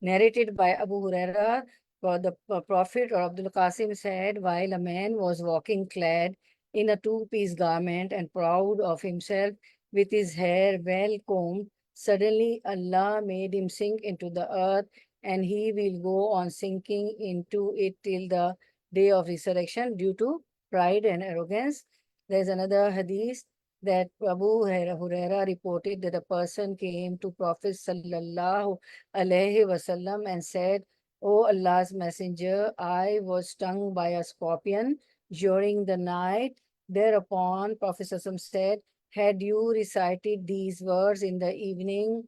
Narrated by Abu Huraira, for the Prophet or Abdul Qasim said, while a man was walking clad in a two-piece garment and proud of himself with his hair well combed, suddenly Allah made him sink into the earth, and he will go on sinking into it till the day of resurrection due to pride and arrogance. There's another hadith that Abu Huraira reported that a person came to Prophet sallallahu alayhi wasallam and said, O Allah's Messenger, I was stung by a scorpion during the night. Thereupon, Prophet ﷺ said, had you recited these words in the evening,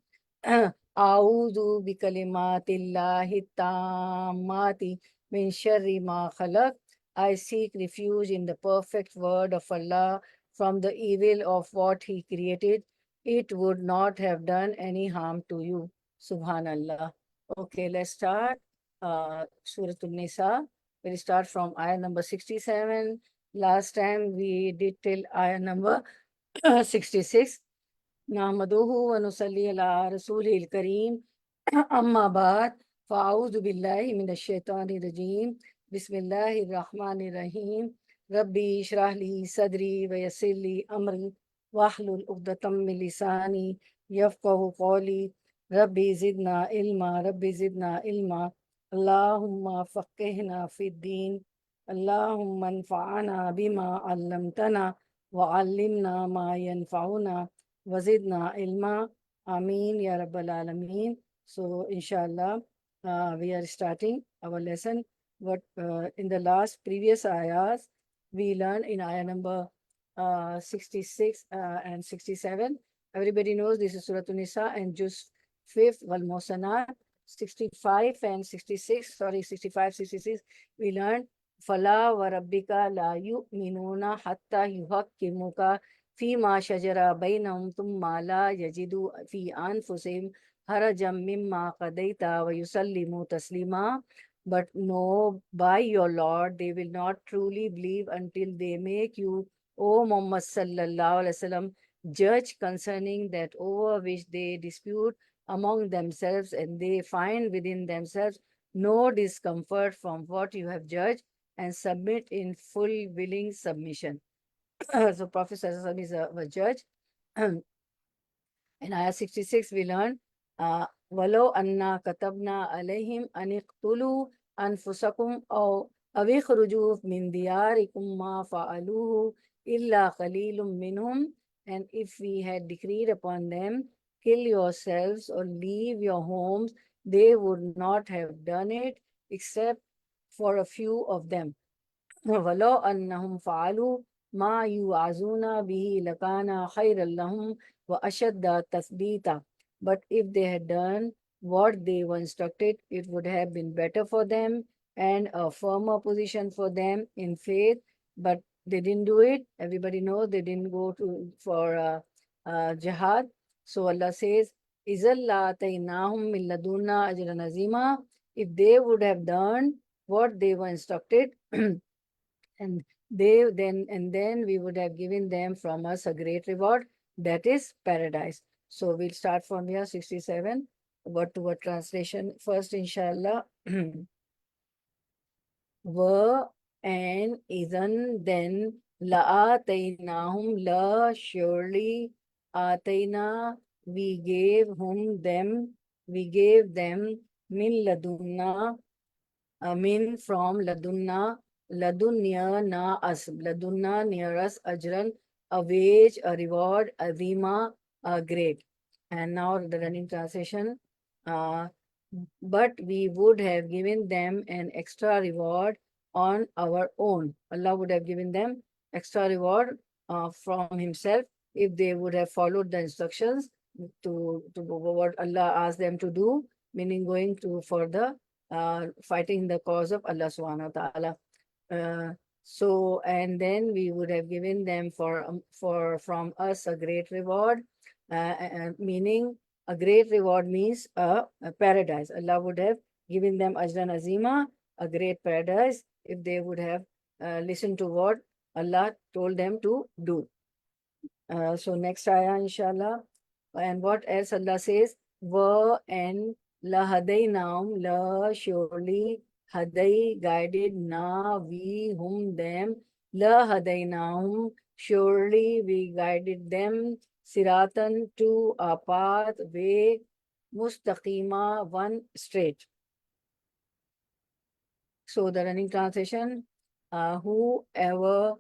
A'udhu bi kalimatillahi tammati min sharri ma khalaq. I seek refuge in the perfect word of Allah from the evil of what He created. It would not have done any harm to you. Subhanallah. Okay, let's start. Surah An-Nisa. We'll start from ayah number 67. Last time we did till ayah number 66. Nahmaduhu wa nusalli ala rasulil kareem. Amma ba'd. Fa'udhu billahi minash shaitani rajim. Bismillahir rahmanir rahim. Rabbi shrah li sadri wa yassir li amri wahlul uqdatam min lisani yafqahu qawli. Rabbi zidna ilma, Rabbi zidna ilma. Allahumma faqqihna fid din. Allahumma anfa'ana bima 'allamtana wa 'allimna ma yanfa'una wazidna ilma. Ameen ya Rabbal Alameen. So inshallah, we are starting our lesson. What in the last previous ayahs we learned in ayah number 66 and 67. Everybody knows this is Surah An-Nisa and Juz 5th wal Muhsanat. 65 and 66, sorry, 65, 66, we learned Fala wa rabbika la yu'minuna hatta yuhakkimuka فيما شجر بينهم ثم لا يجدوا في أنفسهم حرجا مما قضيت ويسلموا تسليما. But no, by your Lord, they will not truly believe until they make you, O Muhammad sallallahu alaihi wasallam, judge concerning that over which they dispute among themselves, and they find within themselves no discomfort from what you have judged, and submit in full willing submission. So Prophet Sallallahu is a judge. In ayah 66, we learn, Walau anna katabna alayhim aniqtulu anfusakum aw awikhruju min diyarikum ma fa'aluhu illa qalilum minhum. And if we had decreed upon them, kill yourselves or leave your homes, they would not have done it except for a few of them. وَلَوْ أَنَّهُمْ فَعَلُوا مَا يُوعَظُونَ بِهِ لَكَانَ خَيْرًا لَهُمْ وَأَشَدَّ تَثْبِيتًا. But if they had done what they were instructed, it would have been better for them and a firmer position for them in faith. But they didn't do it. Everybody knows they didn't go for jihad. So Allah says, إِذَا لَآتَيْنَاهُمْ مِن لَدُنَّا أَجْرًا عَظِيمًا. If they would have done what they were instructed, and then we would have given them from us a great reward, that is paradise. So we'll start from here 67, word to word translation first, inshallah. Were and isn't then la'ataynahum, la surely atayna, we gave them min ladunna, min from ladunna, ladun near na us, ladunna near us, ajran, a wage, a reward, azima, a great. And now the running translation. Uh, but we would have given them an extra reward on our own. Allah would have given them extra reward from Himself if they would have followed the instructions to what Allah asked them to do, meaning going to further fighting the cause of Allah subhanahu wa ta'ala. So, and then we would have given them from us a great reward, meaning a great reward means a paradise. Allah would have given them ajran azima, a great paradise, if they would have listened to what Allah told them to do. So next ayah, inshallah. And what else Allah says? Were and La hadaynahum, la surely, haday guided, na we whom them, la hadaynahum, surely we guided them, siratan to a path, way, mustaqima, one straight. So the running translation, whoever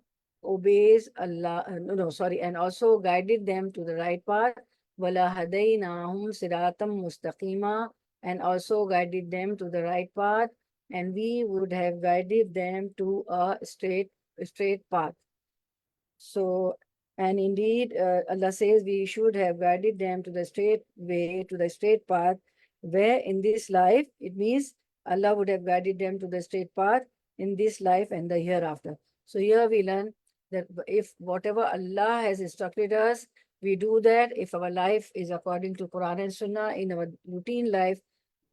obeys Allah, and also guided them to the right path, wala hadaynahum siratam mustaqima, and also guided them to the right path, and we would have guided them to a straight path. So, and indeed, Allah says we should have guided them to the straight way, to the straight path, where in this life, it means Allah would have guided them to the straight path in this life and the hereafter. So here we learn that if whatever Allah has instructed us, we do that. If our life is according to Quran and Sunnah, in our routine life,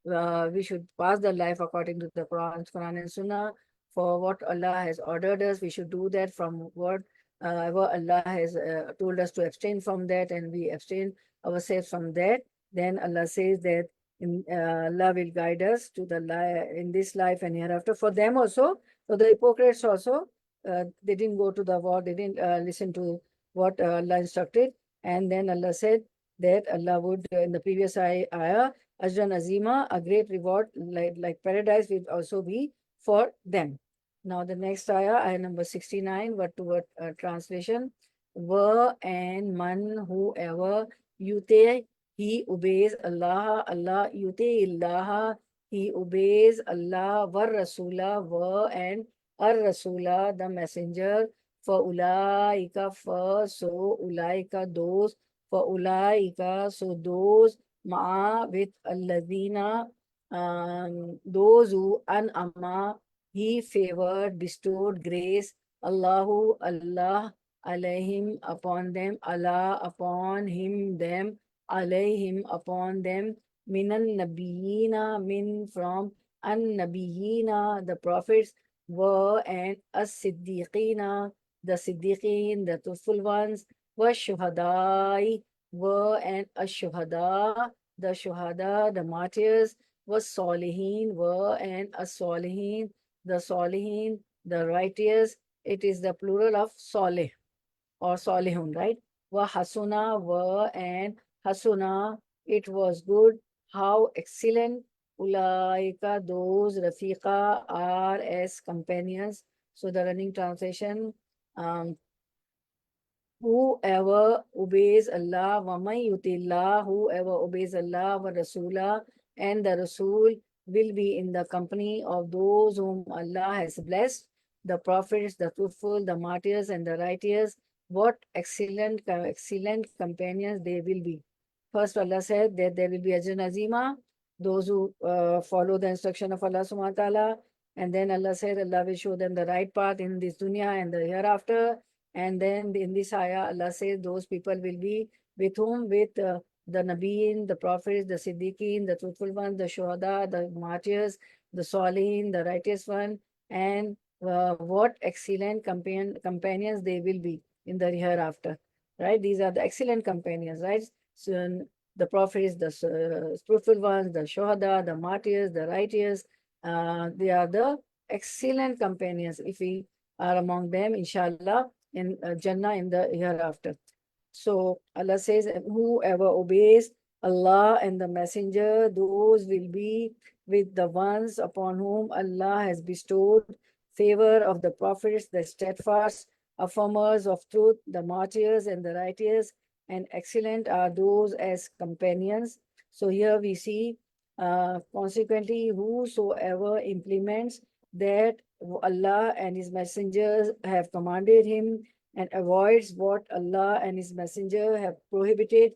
we should pass the life according to the Quran and Sunnah. For what Allah has ordered us, we should do that. From what Allah has told us to abstain from that, and we abstain ourselves from that. Then Allah says that Allah will guide us to the life in this life and hereafter. For them also, for the hypocrites also, they didn't go to the war, they didn't listen to what Allah instructed. And then Allah said that Allah would, in the previous ayah, Ajran Azima, a great reward like paradise will also be for them. Now the next ayah number 69, word to word translation. Wa and man whoever yute, he obeys Allah, Allah yute illaha, he obeys Allah, war rasula, wa and ar rasula, the messenger, for ulaika, for so ulaika those, for ulaika, so those, ma'a with alladina, those who an'ama, he favored, bestowed grace, Allahu, Allah, alayhim, upon them, Allah, upon him, them, alayhim, upon them, minan nabiyina, min, from, an nabiyina, the prophets, were, and as-siddiqina, the siddiqin, the truthful ones, were shuhadai, were, and ash-shuhada, the shuhada, the martyrs, was salihin, were, and as-salihin, the salihin, the righteous. It is the plural of salih or salihun, right? Wa hasuna, were, and hasuna, it was good. How excellent. Ulaika, those, rafiqa, are as companions. So the running translation, um, whoever obeys Allah, wa may yutillah, whoever obeys Allah wa Rasulah, and the Rasul will be in the company of those whom Allah has blessed, the prophets, the truthful, the martyrs, and the righteous. What excellent companions they will be. First, Allah said that there will be Ajran Azima, those who follow the instruction of Allah subhanahu wa ta'ala. And then Allah said Allah will show them the right path in this dunya and the hereafter. And then in this ayah, Allah says those people will be with whom? With the Nabiyyin, the prophets, the Siddiqeen, the truthful ones, the Shuhada, the martyrs, the Salihin, the righteous one. And what excellent companions they will be in the hereafter. Right? These are the excellent companions, right? So the prophets, the truthful ones, the Shuhada, the martyrs, the righteous, they are the excellent companions. If we are among them, inshallah, in Jannah in the hereafter. So Allah says, whoever obeys Allah and the Messenger, those will be with the ones upon whom Allah has bestowed favor of the prophets, the steadfast affirmers of truth, the martyrs and the righteous, and excellent are those as companions. So here we see, consequently, whosoever implements that Allah and His messengers have commanded him and avoids what Allah and His Messenger have prohibited,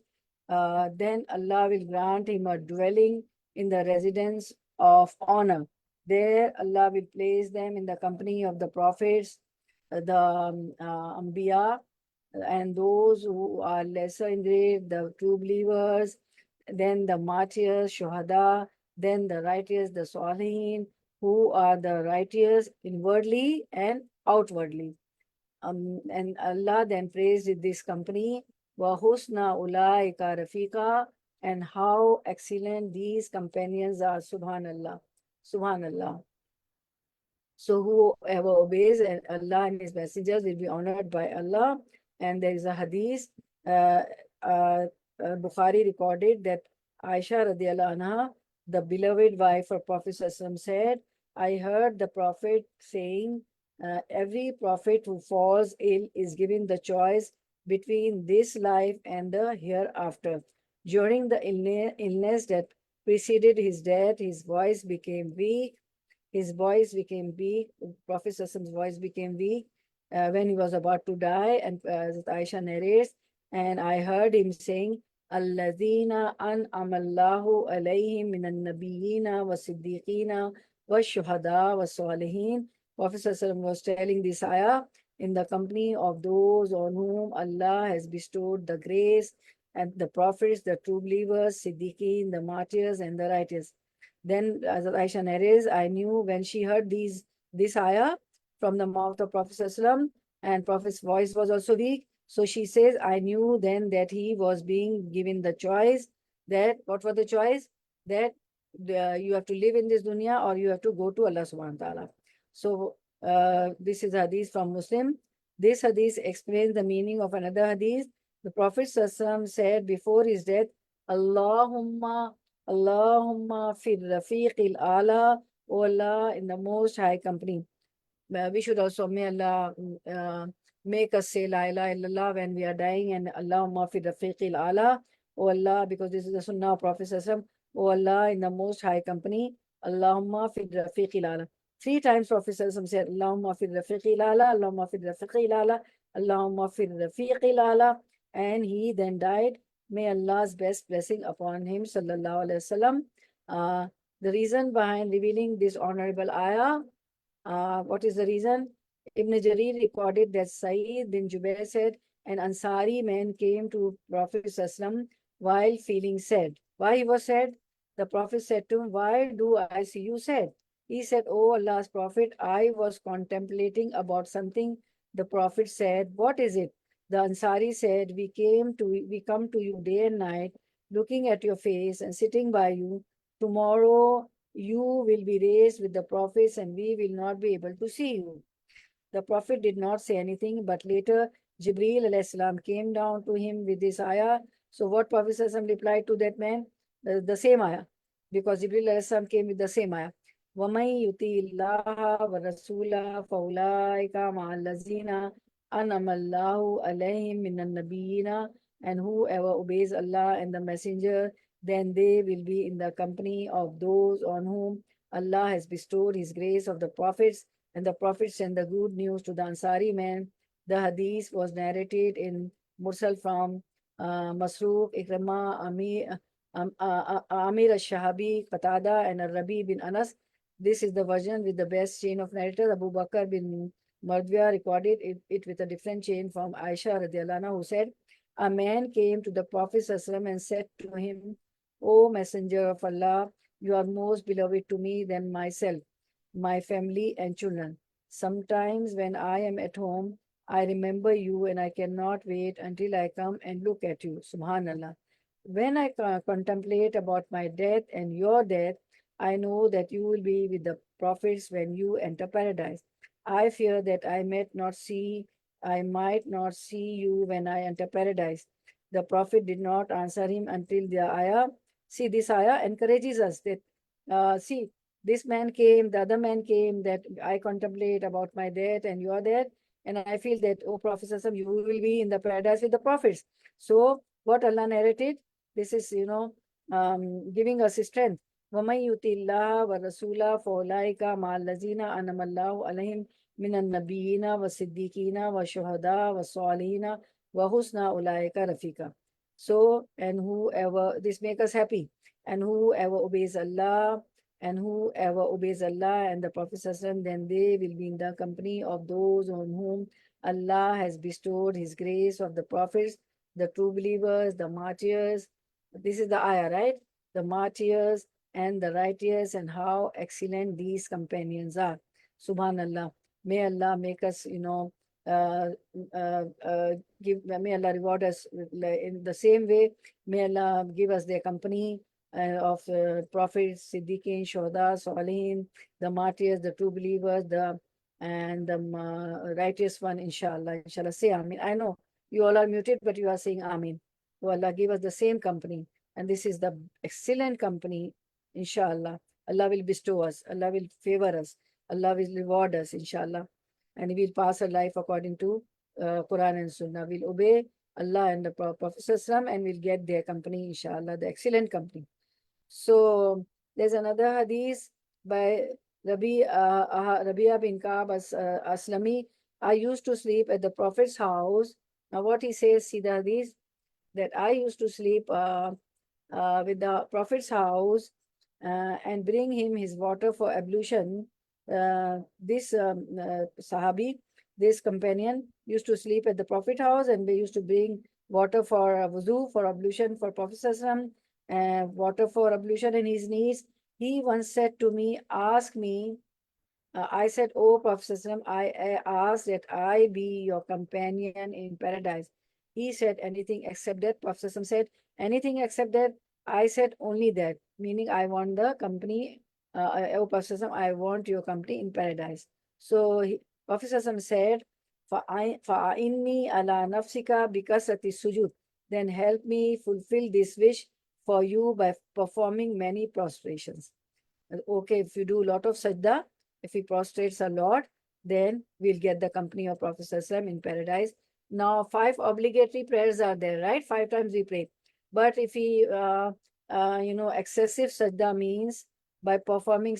then Allah will grant him a dwelling in the residence of honor. There Allah will place them in the company of the prophets, the Anbiya, and those who are lesser in grade, the true believers, then the martyrs, Shuhada, then the righteous, the Salihin, who are the righteous inwardly and outwardly. And Allah then praised this company, wa husna ulaika rafiqa, and how excellent these companions are. Subhanallah. Subhanallah. So whoever obeys Allah and His messengers will be honored by Allah. And there is a hadith, uh, uh, Bukhari recorded that Aisha radiallahu anha, the beloved wife of Prophet ﷺ, said, I heard the Prophet saying, every prophet who falls ill is given the choice between this life and the hereafter. During the illness that preceded his death, his voice became weak. His voice became weak. Prophet Sassam's voice became weak when he was about to die. And Aisha narrates, and I heard him saying, Alladina an amallahu alayhim minan nabiyina wa siddiqina wa shuhada wa salihin. Prophet Sassam was telling this ayah in the company of those on whom Allah has bestowed the grace, and the prophets, the true believers, Siddiqeen, the martyrs, and the righteous. Then, as Aisha narrates, I knew when she heard this ayah from the mouth of Prophet ﷺ, and Prophet's voice was also weak. So she says, I knew then that he was being given the choice. That what was the choice? That you have to live in this dunya or you have to go to Allah subhanahu wa ta'ala. So this is hadith from Muslim. This hadith explains the meaning of another hadith. The Prophet ﷺ said before his death, Allahumma Allahumma fil rafiqil ala, O Allah, in the most high company. We should also, may Allah make us say La ilaha illallah when we are dying, and Allahumma fil rafiqil ala, O Allah, because this is the sunnah of Prophet Sallallahu, O Allah, in the most high company, Allahumma fil rafiqil ala. 3 times Prophet Sallallahu said, Allahumma fil rafiqil ala, Allahumma fil rafiqil ala, Allahumma fil rafiqil ala, and he then died. May Allah's best blessing upon him, sallallahu alaihi wasallam. The reason behind revealing this honorable ayah, what is the reason? Ibn Jarir recorded that Sa'id bin Jubair said, an Ansari man came to Prophet Sallam while feeling sad. Why he was sad? The Prophet said to him, why do I see you sad? He said, oh Allah's Prophet, I was contemplating about something. The Prophet said, what is it? The Ansari said, we come to you day and night, looking at your face and sitting by you. Tomorrow you will be raised with the prophets and we will not be able to see you. The Prophet did not say anything, but later Jibreel alayhi salam came down to him with this ayah. So what Prophet replied to that man? The same ayah. Because Jibreel alayhi salam came with the same ayah. وَمَن يُطِيعِ اللَّهَ وَرَسُولَهُ فَأُولَٰئِكَ مَعَ الَّذِينَ أَنْعَمَ اللَّهُ عَلَيْهِم مِّنَ النَّبِيِّينَ, and whoever obeys Allah and the Messenger, then they will be in the company of those on whom Allah has bestowed His grace of the prophets, and the Prophet sent the good news to the Ansari man. The hadith was narrated in Mursal from Masruq, Ikramah, Amir al-Shahabi, Qatada, and Rabi bin Anas. This is the version with the best chain of narrators. Abu Bakr bin Mardwiya recorded it with a different chain from Aisha radiallahu anha, who said, a man came to the Prophet ﷺ and said to him, O Messenger of Allah, you are most beloved to me than myself, my family and children. Sometimes when I am at home, I remember you and I cannot wait until I come and look at you. Subhanallah. When I contemplate about my death and your death, I know that you will be with the prophets when you enter paradise. I fear that I might not see you when I enter paradise. The Prophet did not answer him until the ayah. See, this ayah encourages us that, see, this man came, the other man came, that I contemplate about my death and your death, and I feel that, oh Prophet, you will be in the paradise with the prophets. So, what Allah narrated, this is, giving us strength. وَمَن يُطِعِ اللَّهَ وَرَسُولَهُ فَأُولَٰئِكَ مَعَ الَّذِينَ أَنْعَمَ اللَّهُ عَلَيْهِم مِّنَ النَّبِيِّينَ وَالصِّدِّيقِينَ وَالشُّهَدَاءِ وَالصَّالِحِينَ وَحُسْنَ أُولَٰئِكَ رَفِيقًا. So, and whoever, this makes us happy, and whoever obeys Allah, and the Prophet ﷺ, then they will be in the company of those on whom Allah has bestowed His grace of the prophets, the true believers, the martyrs. This is the ayah, right? The martyrs and the righteous, and how excellent these companions are. Subhanallah. May Allah make us, uh, may Allah reward us in the same way. May Allah give us the company of prophets, Siddiqeen, Shuhada, Salihin, the martyrs, the true believers, and the righteous one, inshallah. Inshallah, say Amin. I know you all are muted, but you are saying Amin. So Allah give us the same company, and this is the excellent company, inshallah. Allah will bestow us, Allah will favor us, Allah will reward us, inshallah, and we'll pass our life according to Quran and Sunnah. We'll obey Allah and the Prophet ﷺ, and we'll get their company, inshallah, the excellent company. So there's another hadith by Rabia bin Ka'b Aslami. I used to sleep at the Prophet's house. Now what he says, see the hadith, that I used to sleep with the Prophet's house and bring him his water for ablution. This Sahabi, this companion, used to sleep at the Prophet house, and they used to bring water for wuzu, for ablution for Prophet water for ablution in his needs. He once said to me, ask me, I said, oh Prophet, I asked that I be your companion in paradise. He said, anything except that. Prophet said, anything except that. I said, only that, meaning I want the company, oh Prophet, I want your company in paradise. So Prophet said, فَإِنِّي عَلَى نَفْسِكَ بِكَثْرَةِ السُّجُودِ, then help me fulfill this wish for you by performing many prostrations. Okay, if you do a lot of sajda, if he prostrates a lot, then we'll get the company of Prophet ﷺ in paradise. Now, 5 obligatory prayers are there, right? 5 times we pray. But if he, excessive sajda means by performing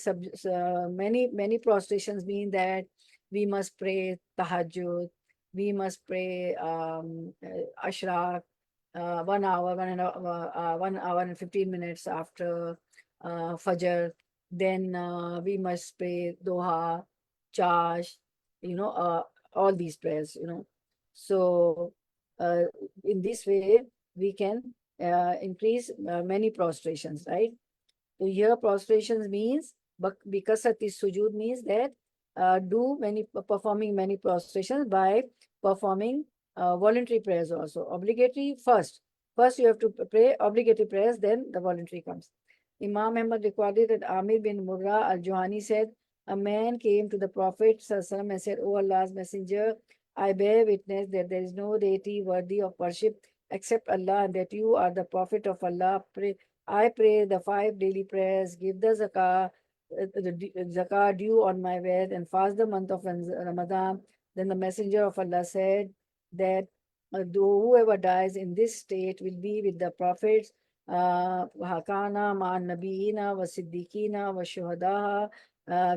many prostrations, mean that we must pray tahajjud, we must pray ashraq, 1 hour, 1 hour and 15 minutes after Fajr. Then we must pray Doha, Chash, all these prayers, So in this way, we can increase many prostrations, right? So here prostrations means, but because this sujood means that performing many prostrations by performing voluntary prayers also. Obligatory first. First you have to pray obligatory prayers, then the voluntary comes. Imam Ahmad recorded that Amir bin Murrah al-Juhani said, a man came to the Prophet ﷺ and said, O Allah's Messenger, I bear witness that there is no deity worthy of worship except Allah, and that you are the Prophet of Allah. I pray the 5 daily prayers, give the zakah due on my wealth, and fast the month of Ramadan. Then the Messenger of Allah said that whoever dies in this state will be with the prophets, Hakana, Ma'an Nabiina, wa Siddiqina, wa Shuhadaha,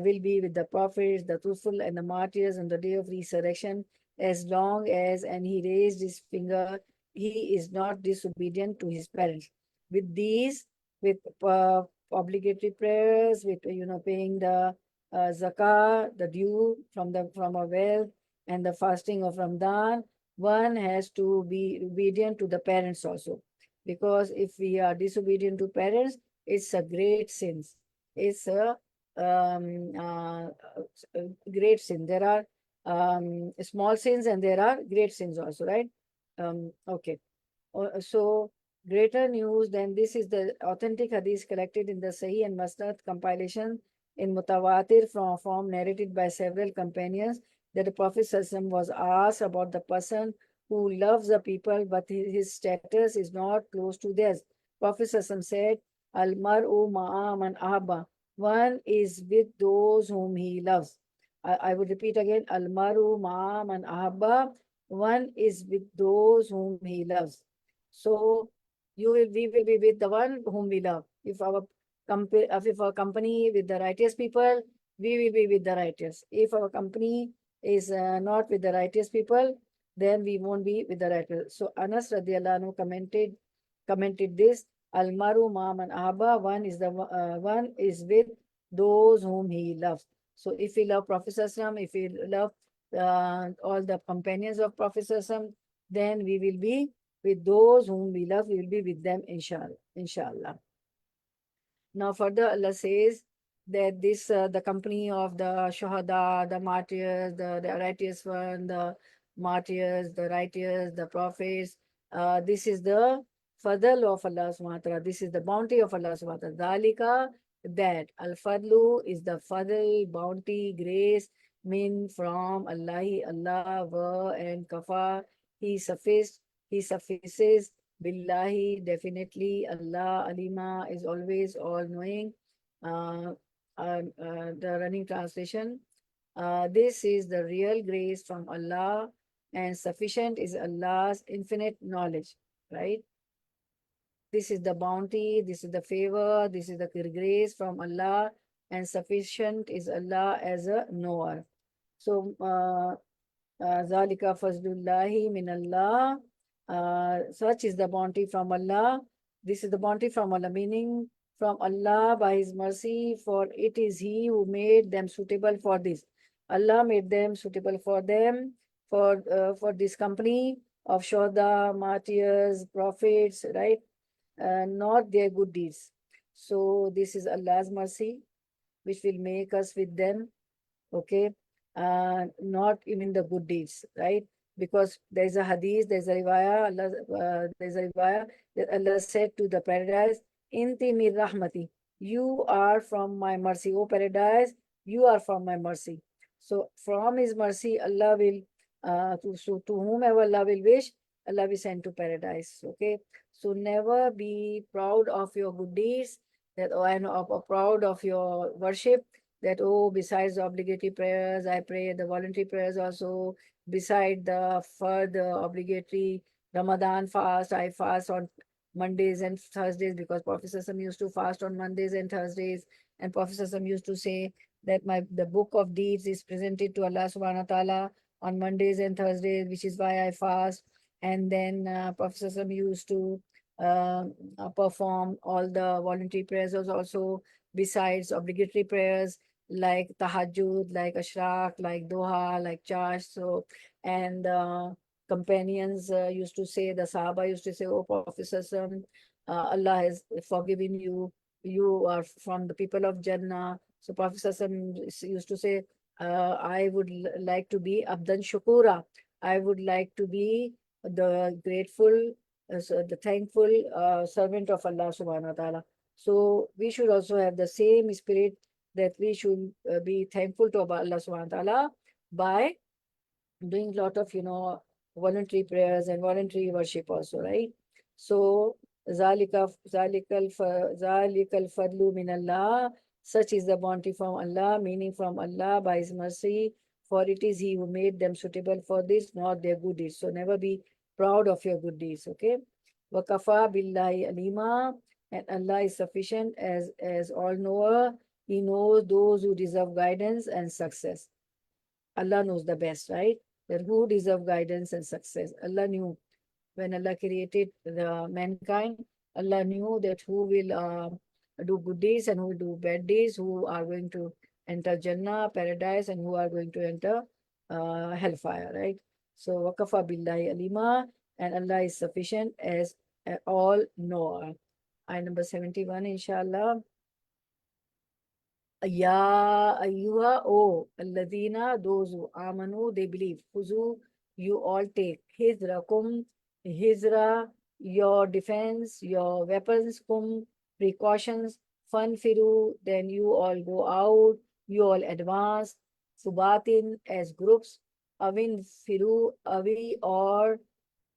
will be with the prophets, the truthful, and the martyrs on the day of resurrection, as long as, and he raised his finger, he is not disobedient to his parents. With these, with obligatory prayers, with paying the zakah, the due from our wealth, and the fasting of Ramadan, one has to be obedient to the parents also. Because if we are disobedient to parents, it's a great sin. It's a great sin. There are small sins and there are great sins also, right? Okay. So greater news than this is the authentic hadith collected in the Sahih and Musnad compilation in Mutawatir from form narrated by several companions, that the Prophet ﷺ was asked about the person who loves the people but his status is not close to theirs. Prophet ﷺ said, Al-mar'u ma'a man ahabba. One is with those whom he loves. I would repeat again, Al-mar'u ma'a man ahabba. One is with those whom he loves. So we will be with the one whom we love. If our company with the righteous people, we will be with the righteous. If our company is not with the righteous people, then we won't be with the righteous. So Anas radiallahu anhu commented this: Al-maru ma man ahaba. One is with those whom he loves. So if we love Prophet ﷺ, if we love all the companions of Prophet ﷺ, then we will be with those whom we love, we will be with them, inshallah. Now further Allah says that this the company of the Shuhada, the martyrs, the righteous one, the martyrs, the righteous, the prophets. This is the fadl of Allah subhanahu wa ta'ala. This is the bounty of Allah subhanahu wa ta'ala. Dhalika, that. Al-fadlu is the fadl, bounty, grace, min, from, Allahi, Allah, wa, and kafa. He suffices, billahi, definitely, Allah, alima, is always all-knowing. The running translation. This is the real grace from Allah, and sufficient is Allah's infinite knowledge, right? This is the bounty, this is the favor, this is the grace from Allah, and sufficient is Allah as a knower. So, Zalika fazlullahi min Allah. Such is the bounty from Allah. This is the bounty from Allah, meaning from Allah by His mercy, for it is He who made them suitable for this. Allah made them suitable for them, for this company of Shoda, martyrs, prophets, right? Not their good deeds. So this is Allah's mercy, which will make us with them, okay? Not even the good deeds, right? Because there's a hadith, there's a riwayah, there's a riwayah that Allah said to the paradise, Inti mir rahmati, you are from my mercy. O paradise, you are from my mercy. So from His mercy, Allah will, to whomever Allah will wish, Allah will send to paradise, okay? So never be proud of your good deeds, that, and proud of your worship, that, oh, besides the obligatory prayers, I pray the voluntary prayers also. Beside the further obligatory Ramadan fast, I fast on Mondays and Thursdays, because Prophet ﷺ used to fast on Mondays and Thursdays. And Prophet ﷺ used to say that the book of deeds is presented to Allah subhanahu wa ta'ala on Mondays and Thursdays, which is why I fast. And then Prophet ﷺ used to perform all the voluntary prayers also, besides obligatory prayers like tahajjud, like ashraq, like doha, like chash. So, and companions used to say, the Sahaba used to say, oh Prophet, Allah has forgiven you. You are from the people of Jannah. So Prophet used to say, I would like to be Abdan Shukura. I would like to be the grateful, so the thankful servant of Allah subhanahu wa ta'ala. So we should also have the same spirit, that we should be thankful to Allah subhanahu wa ta'ala by doing a lot of, voluntary prayers and voluntary worship also, right? So, zalikal fadlu min Allah, such is the bounty from Allah, meaning from Allah by His mercy, for it is He who made them suitable for this, not their good deeds. So never be proud of your good deeds, okay? Wakafa billahi alima, and Allah is sufficient as all knower. He knows those who deserve guidance and success. Allah knows the best, right? That who deserve guidance and success. Allah knew when Allah created the mankind. Allah knew that who will do good deeds and who will do bad deeds, who are going to enter Jannah, paradise, and who are going to enter hellfire, right? So, wakafa billahi alima, and Allah is sufficient as all knower. Ayah number 71, inshallah. Ya ayyuha, O alladhina, those who amanu, they believe. Khuzu, you all take. Hizrakum, hizra, your defense, your weapons, kum, precautions. Fanfiru, then you all go out, you all advance. Subatin, as groups. Avin firu, avi, or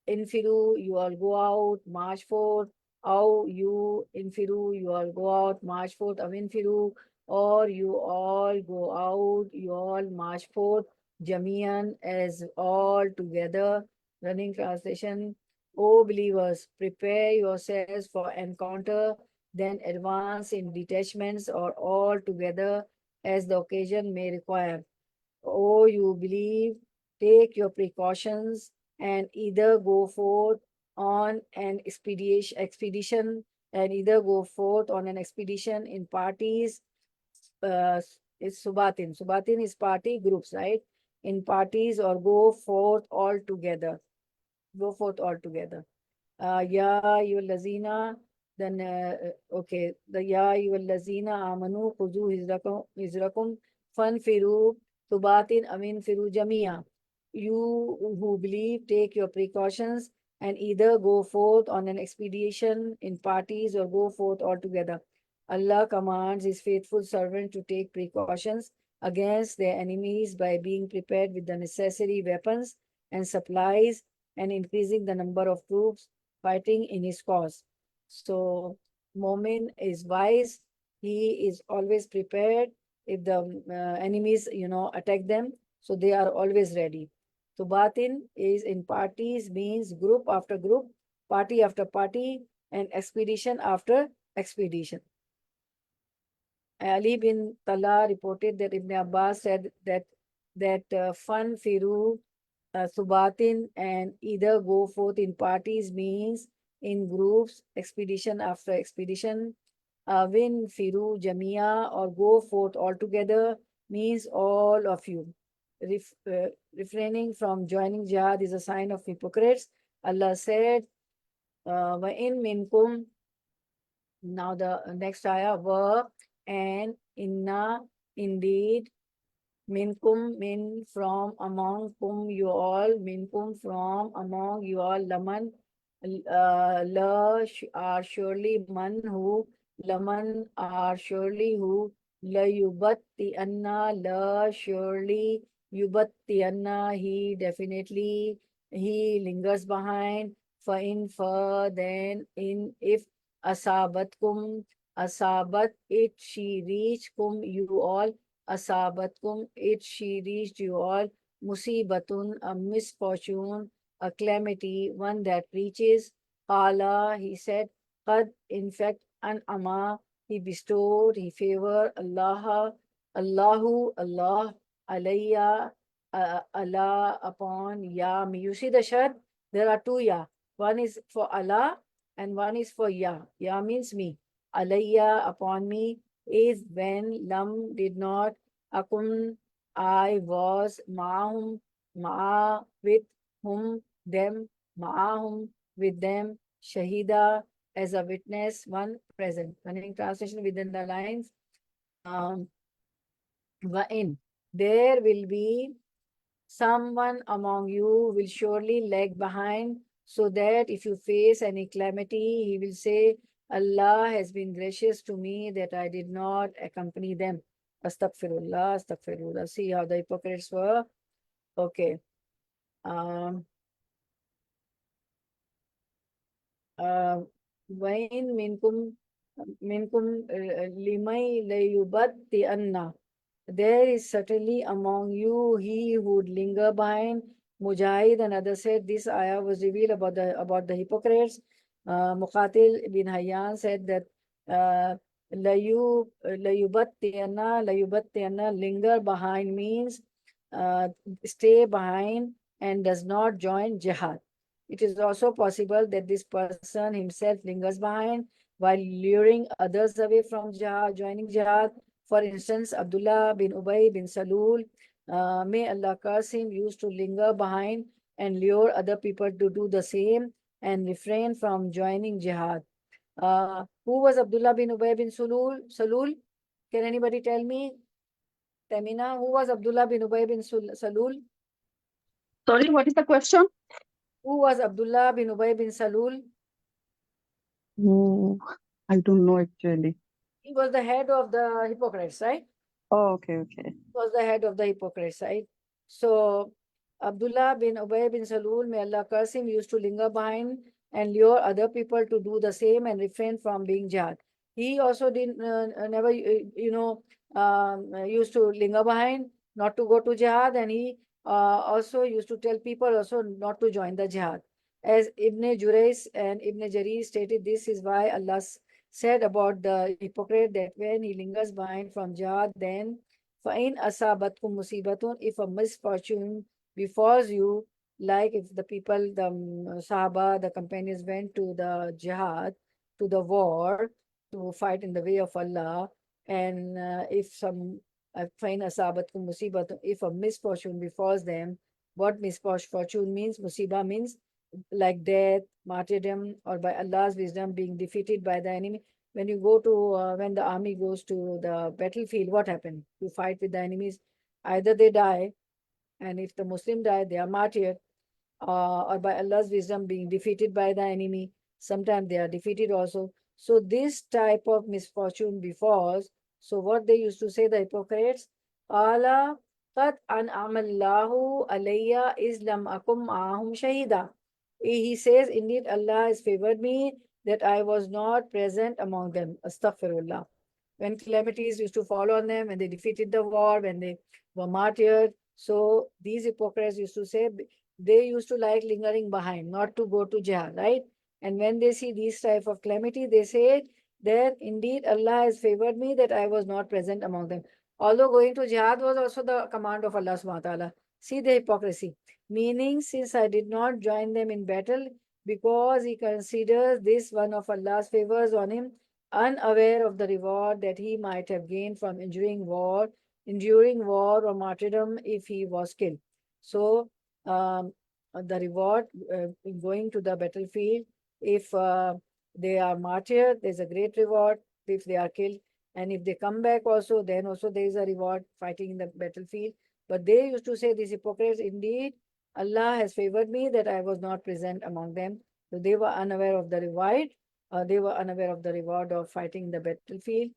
infiru, you all go out, march forth. Aw, you infiru, you all go out, march forth. Avinfiru, or you all go out, you all march forth. Jamian, as all together. Running translation. O believers, prepare yourselves for encounter, then advance in detachments or all together as the occasion may require. O you believe, take your precautions and either go forth on an expedition and either go forth on an expedition in parties. It's Subatin. Subatin is party groups, right? In parties, or go forth all together. Go forth all together. Ya you lazina, then okay, the ya you lazina amanu khuzu hizrakum fanfiru subatin amin firu jamia. you who believe, take your precautions and either go forth on an expedition in parties or go forth altogether. Allah commands His faithful servant to take precautions against their enemies by being prepared with the necessary weapons and supplies and increasing the number of troops fighting in His cause. So, Momin is wise. He is always prepared if the enemies, attack them. So they are always ready. So batin is in parties, means group after group, party after party, and expedition after expedition. Ali bin Talha reported that Ibn Abbas said that fun firu subatin and either go forth in parties means in groups, expedition after expedition. Win firu jamia or go forth altogether means all of you. Refraining from joining jihad is a sign of hypocrites. Allah said, in minkum. Now the next ayah, wa and inna, indeed, minkum, min, from among kum, you all, minkum, from among you all, laman, la, are surely man who, laman, are surely who, la yubatti anna, la, surely, yubatti anna, he definitely, he lingers behind, for then, in, if, asabatkum, asabat, it, she, reach, kum, you all, asabatkum, it she reached you all, musibatun, a misfortune, a calamity, one that reaches. Allah, he said, qad, in fact, an ama, he bestowed, he favored, Allah, Allahu, Allah, alayya, Allah, upon, ya, me. You see the shad? There are two ya. One is for Allah and one is for ya. Ya means me. Alayya, upon me, is when lam did not akun, I was ma'hum, ma'a, with whom, them, ma'ahum, with them, shahida, as a witness, one present. Running translation within the lines, um, in, there will be someone among you will surely lag behind, so that if you face any calamity, he will say, Allah has been gracious to me that I did not accompany them. Astaghfirullah, astaghfirullah. See how the hypocrites were. Okay. Um, Wain minkum limay layubatti anna. There is certainly among you he who would linger behind. Mujahid and others said this ayah was revealed about the hypocrites. Muqatil bin Hayyan said that layubattiana, linger behind means stay behind and does not join jihad. It is also possible that this person himself lingers behind while luring others away from jihad, joining jihad. For instance, Abdullah bin Ubay bin Salul, may Allah curse him, used to linger behind and lure other people to do the same and refrain from joining jihad. Who was Abdullah bin Ubay bin Salul? Can anybody tell me? Tamina, who was Abdullah bin Ubay bin Salul? Sorry, what is the question? Who was Abdullah bin Ubay bin Salul? Oh, I don't know actually. He was the head of the hypocrites, right? Oh, okay. Was the head of the hypocrites, right? So Abdullah bin Ubay bin Salul, may Allah curse him, used to linger behind and lure other people to do the same and refrain from being jihad. He also didn't never used to linger behind, not to go to jihad, and he also used to tell people also not to join the jihad. As Ibn Jurais and Ibn Jarir stated, this is why Allah said about the hypocrite that when he lingers behind from jihad, then فَإِنْ أَصَابَتْكُمْ مُصِيبَةٌ, if a misfortune befalls you, like if the people, the Sahaba, the companions went to the jihad, to the war, to fight in the way of Allah, and if some فَإِنْ أَصَابَتْكُمْ مُصِيبَةٌ, if a misfortune befalls them, what misfortune means? Musibah means like death, martyrdom, or by Allah's wisdom being defeated by the enemy. When you go to, when the army goes to the battlefield, what happened? You fight with the enemies. Either they die And if the Muslim die, they are martyred, or by Allah's wisdom being defeated by the enemy. Sometimes they are defeated also. So this type of misfortune befalls. So what they used to say, the hypocrites, Allah qad an'amallahu alayya islam akum ahum shahida. He says, indeed Allah has favored me that I was not present among them. Astaghfirullah. When calamities used to fall on them, when they defeated the war, when they were martyred. So these hypocrites used to say they used to like lingering behind, not to go to jihad, right? And when they see these type of calamity, they say that indeed Allah has favored me that I was not present among them. Although going to jihad was also the command of Allah subhanahu wa ta'ala. See the hypocrisy. Meaning, since I did not join them in battle, because he considers this one of Allah's favors on him, unaware of the reward that he might have gained from enduring war or martyrdom if he was killed. So the reward in going to the battlefield, if they are martyred, there's a great reward if they are killed. And if they come back also, then also there is a reward fighting in the battlefield. But they used to say, these hypocrites, indeed, Allah has favored me that I was not present among them. So they were unaware of the reward. They were unaware of the reward of fighting in the battlefield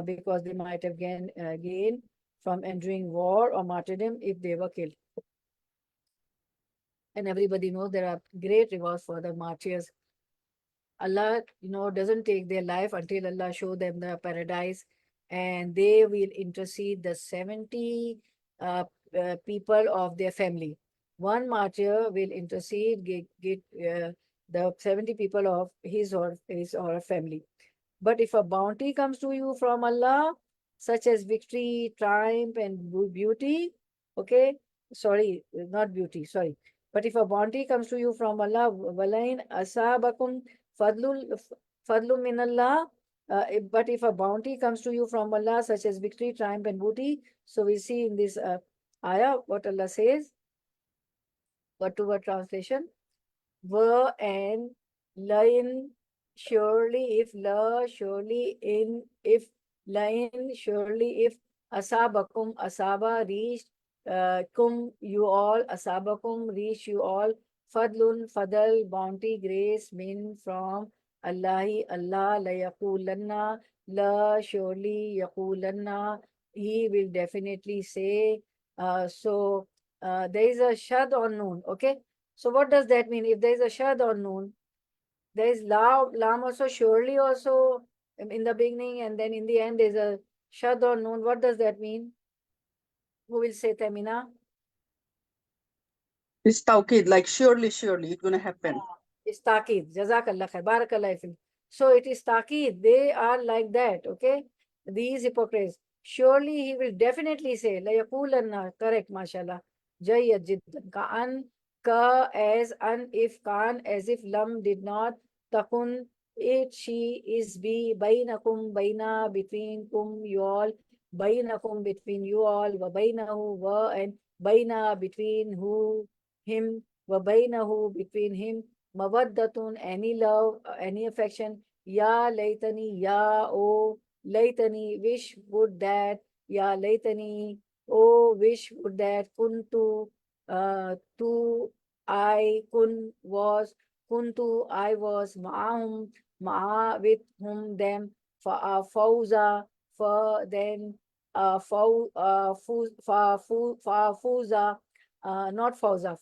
because they might have gained from enduring war or martyrdom if they were killed. And everybody knows there are great rewards for the martyrs. Allah, doesn't take their life until Allah show them the paradise, and they will intercede the 70 people of their family. One martyr will intercede, get the 70 people of his or her family. But if a bounty comes to you from Allah, such as victory, triumph, and beauty, okay, sorry, not beauty, sorry. But if a bounty comes to you from Allah, walain asabakum fadlum min Allah. But if a bounty comes to you from Allah, such as victory, triumph, and booty, so we see in this ayah what Allah says, word to word translation, were and lion surely if la surely in if lion surely if asabakum asaba reached kum you all asabakum reach you all fadlun fadal bounty grace min from Allahi Allah la yaqulanna la surely yaqulanna he will definitely say so there is a shad on noon, okay. So what does that mean? If there is a shad or noon, there is lam also, surely also in the beginning, and then in the end there's a shad or noon. What does that mean? Who will say, Tamina? It's tawkid, like surely it's gonna happen. It's taqid. Jazakallah khair. Barakallah fiik. So it is taqid. They are like that, okay? These hypocrites. Surely he will definitely say, La yaqulanna, correct, mashallah. Jayyad jiddan. Ka as an if kan, as if lam did not, takun, it, she, is be, bainakum, baina, between kum, you all, bainakum, between you all, wa bainahu, wa, and baina, between who, him, wa bainahu, between him, mawaddatun, any love, any affection, ya laytani, ya, oh, laytani, wish would that, ya laytani, oh, wish would that, kuntu, to, I, kuntu, I was, ma'ahum, ma'a, with whom, them, fawza, for then, fuza, not fawza,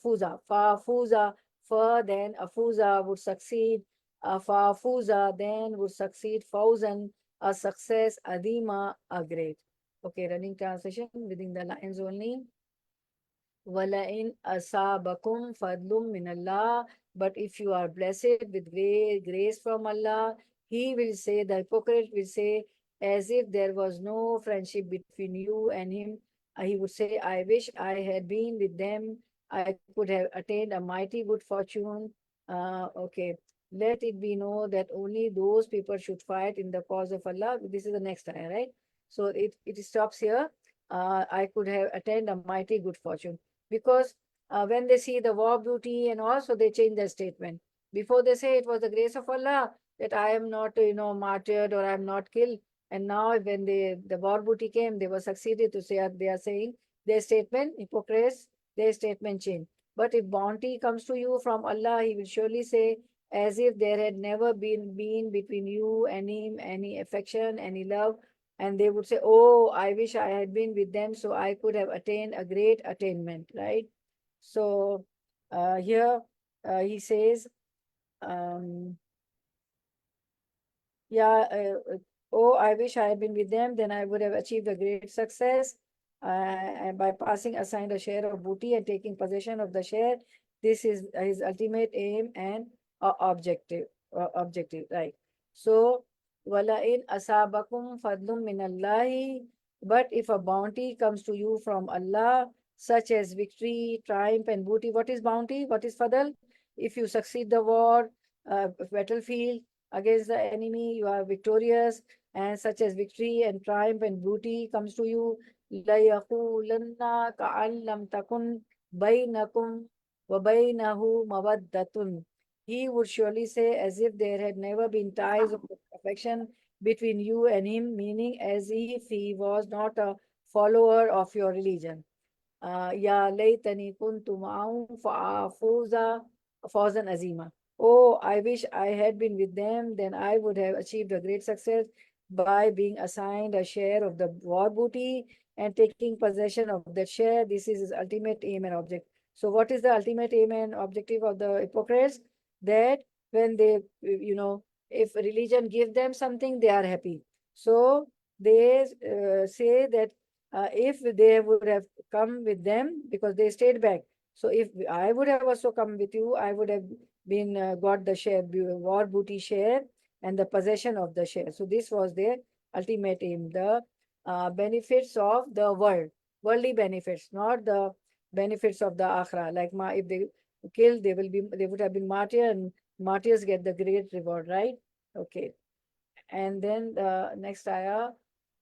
fuza, for then afuza would succeed, fafuza then would succeed, fawzan, a success, adima, a great. Okay, running translation within the lines only. وَلَئِنْ أَصَابَكُمْ فَضْلٌ مِّنَ اللَّهِ. But if you are blessed with grace from Allah, he will say, the hypocrite will say, as if there was no friendship between you and him. He would say, I wish I had been with them. I could have attained a mighty good fortune. Okay. Let it be known that only those people should fight in the cause of Allah. This is the next ayah, right? So it stops here. I could have attained a mighty good fortune. Because when they see the war beauty and also they change their statement. Before they say it was the grace of Allah that I am not, martyred or I am not killed. And now when the war booty came, they were succeeded to say, they are saying their statement, hypocrites, their statement change. But if bounty comes to you from Allah, He will surely say, as if there had never been between you and Him any affection, any love. And they would say, oh, I wish I had been with them so I could have attained a great attainment, right? So here he says, um, yeah, oh, I wish I had been with them, then I would have achieved a great success. And by passing assigned a share of booty and taking possession of the share, this is his ultimate aim and objective, right? So, wala in asabakum fadlum minallahi, but if a bounty comes to you from Allah, such as victory, triumph, and booty, what is bounty? What is fadl? If you succeed the war, battlefield, against the enemy, you are victorious, and such as victory and triumph and booty comes to you. لَيَقُولَنَّ كَأَن لَّمْ تَكُن بَيْنَكُمْ وَبَيْنَهُ مَوَدَّةٌ. He would surely say, as if there had never been ties of affection between you and him, meaning as if he was not a follower of your religion. Ya laytani kuntu ma'ahum fa'afuza fawzan azima. Oh, I wish I had been with them, then I would have achieved a great success by being assigned a share of the war booty and taking possession of that share. This is his ultimate aim and object. So, what is the ultimate aim and objective of the hypocrites? That when they, if religion give them something, they are happy. So, they say that if they would have come with them because they stayed back. So if I would have also come with you, I would have been got the share, war booty share and the possession of the share. So this was their ultimate aim, the benefits of the world, worldly benefits, not the benefits of the akhirah. Like if they kill, they would have been martyr, and martyrs get the great reward, right? Okay. And then the next ayah,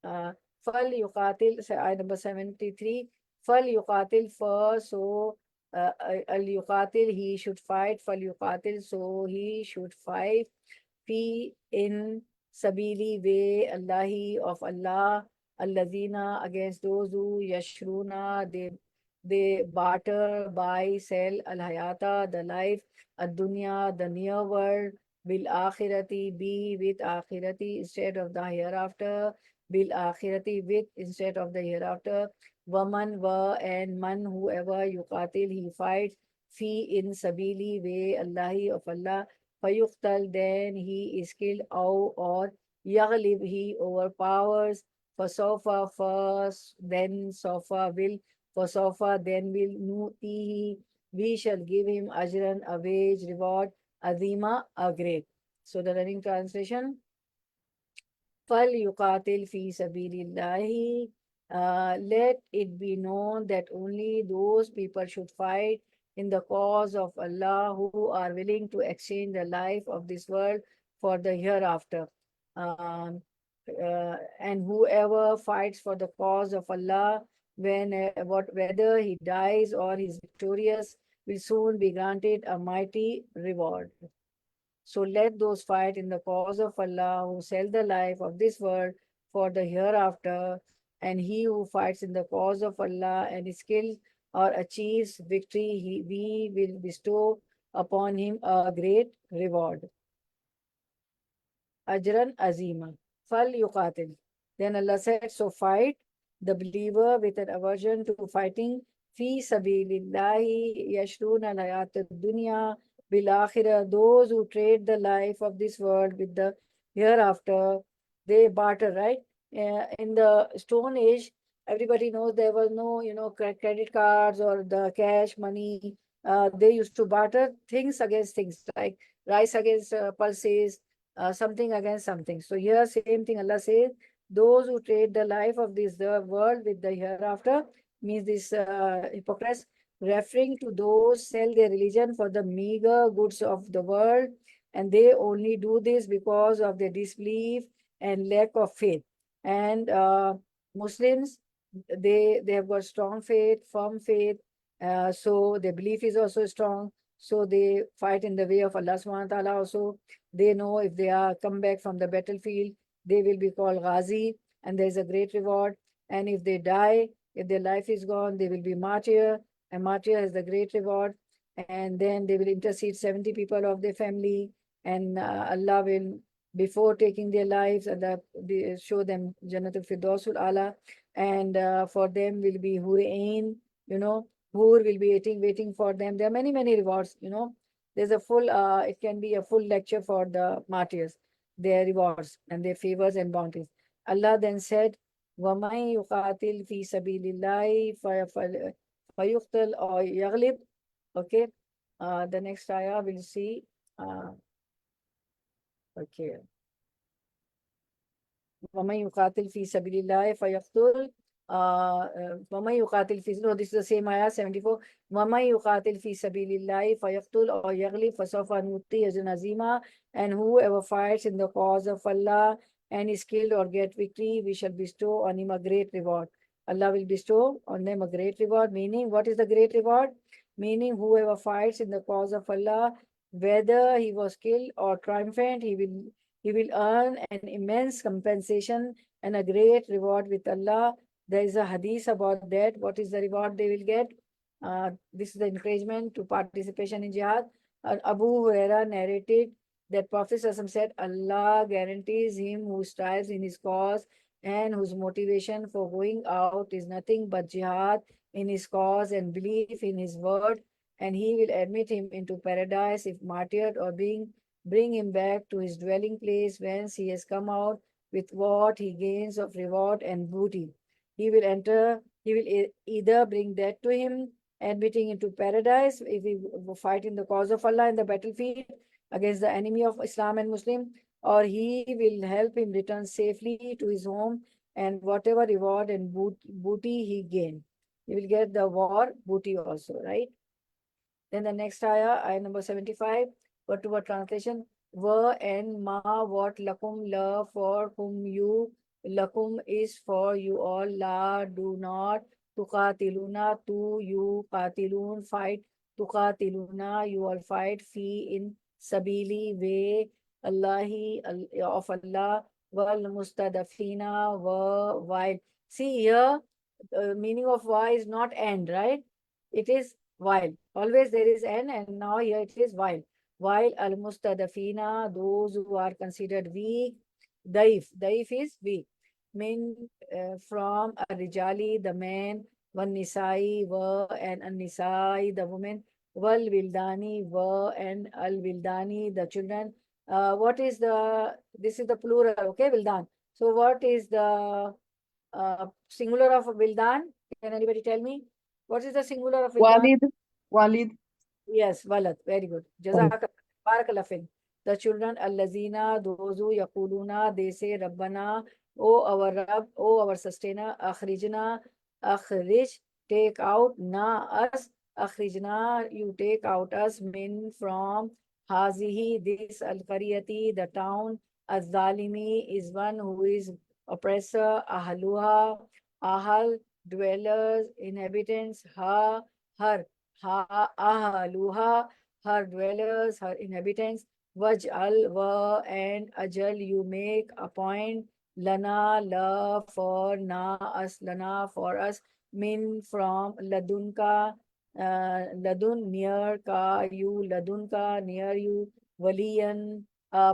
Fal yuqatil, ayah number 73, Fal yuqatil first, so al yuqatil, he should fight, Fal yuqatil, so he should fight, fi in sabili way Allahi of Allah, allazina, against those who yashruna, they barter, buy, sell, al hayata, the life, ad dunya, the near world, bil akhirati, be with akhirati instead of the hereafter, bil akhirati, with instead of the hereafter, waman wa, and man, whoever yuqatil, he fights, fi in sabili way Allahi of Allah, fayuqtal, then he is killed, or yaghlib, he overpowers, fasofa, first, then sofa will, fasofa, then will nutihi, we shall give him ajran, a wage, reward, azima, a great. So the running translation, فَلْيُقَاتِلْ فِي سَبِيلِ اللَّهِ. Let it be known that only those people should fight in the cause of Allah who are willing to exchange the life of this world for the hereafter. Um, and whoever fights for the cause of Allah, whether he dies or is victorious, will soon be granted a mighty reward. So let those fight in the cause of Allah who sell the life of this world for the hereafter, and he who fights in the cause of Allah and is killed or achieves victory, we will bestow upon him a great reward. Ajran azima. Fal yuqatil. Then Allah said, so fight the believer with an aversion to fighting. Fi sabilillahi yashruna layat dunya bil akhirah. Those who trade the life of this world with the hereafter, they barter, right? In the Stone Age, everybody knows there was no, credit cards or the cash money. They used to barter things against things, like rice against pulses, something against something. So here, same thing Allah says, those who trade the life of this world with the hereafter, means this hypocrites, referring to those sell their religion for the meager goods of the world, and they only do this because of their disbelief and lack of faith. And Muslims, they have got strong faith, firm faith, so their belief is also strong. So they fight in the way of Allah subhanahu wa ta'ala also. They know if they are come back from the battlefield, they will be called Ghazi, and there is a great reward. And if they die, if their life is gone, they will be martyr, and martyr has the great reward. And then they will intercede 70 people of their family, and Allah will, before taking their lives, Allah show them Jannatul Firdausul Ala, and for them will be Hurain, Hur will be waiting for them. There are many, many rewards, There's a full, it can be a full lecture for the martyrs, their rewards and their favors and bounties. Allah then said, وَمَن يُقَاتِلْ فِي سَبِيلِ اللَّهِ فَيُقْتَلْ أَوْ يَغْلِبْ. Okay. The next ayah we'll see. Okay. وَمَن يُقَاتِلْ فِي سَبِيلِ اللَّهِ فَيَقْتُلْ وَمَن يُقَاتِلْ فِي No, this is the same ayah, 74. وَمَن يُقَاتِلْ فِي سَبِيلِ اللَّهِ فَيَقْتُلْ أَوْ يَغْلِبْ فَسَوْفَ نُؤْتِيهِ أَجْرًا عَظِيمًا. And whoever fights in the cause of Allah and is killed or get victory, we shall bestow on him a great reward. Allah will bestow on them a great reward. Meaning, what is the great reward? Meaning, whoever fights in the cause of Allah, whether he was killed or triumphant, he will earn an immense compensation and a great reward with Allah. There is a hadith about that. What is the reward they will get? This is the encouragement to participation in jihad. Abu Huraira narrated that Prophet ﷺ said, Allah guarantees him who strives in his cause and whose motivation for going out is nothing but jihad in his cause and belief in his word, and he will admit him into paradise if martyred, or bring him back to his dwelling place whence he has come out with what he gains of reward and booty. He will either bring that to him, admitting into paradise if he fight in the cause of Allah in the battlefield against the enemy of Islam and Muslim, or he will help him return safely to his home and whatever reward and booty he gain. He will get the war booty also, right? Then the next ayah number 75, word to word translation. Wa and ma what lakum la for whom you, lakum is for you all, la do not, tuqatiluna to you, qatilun fight, tuqatiluna you all fight, fi in sabili way, Allahi of Allah, wal mustadafina wa while. See here, meaning of why is not and, right? It is while. Always there is an, and now here it is while. While al-mustadafina, those who are considered weak, daif. Daif is weak. Min from a-rijali, the man, wan nisai, wa and an-nisai, the woman, wal wildani, wa and al-wildani, the children. What is this is the plural, okay, wildan. So what is the singular of wildan? Can anybody tell me? What is the singular of wildan? Walid. Walid. Yes, walad. Very good. Jazakallah. Barakallah fin. The children, allazina, those who yaquluna, they say, Rabbana, O our Rabb, O our sustainer, akhrijna, akhrij, take out, na us, akhrijna, you take out us, min from, hazihi, this al-qariyati, the town, az-zalimi is one who is oppressor, ahluha, ahal, dwellers, inhabitants, ha, her, ha, ahluha, her dwellers, her inhabitants, waj'al wa and ajal, you make, appoint, lana, love, for, na, us, lana, for us, min, from, ladunka, ladun, near, ka, you, ladunka, near you, waliyan,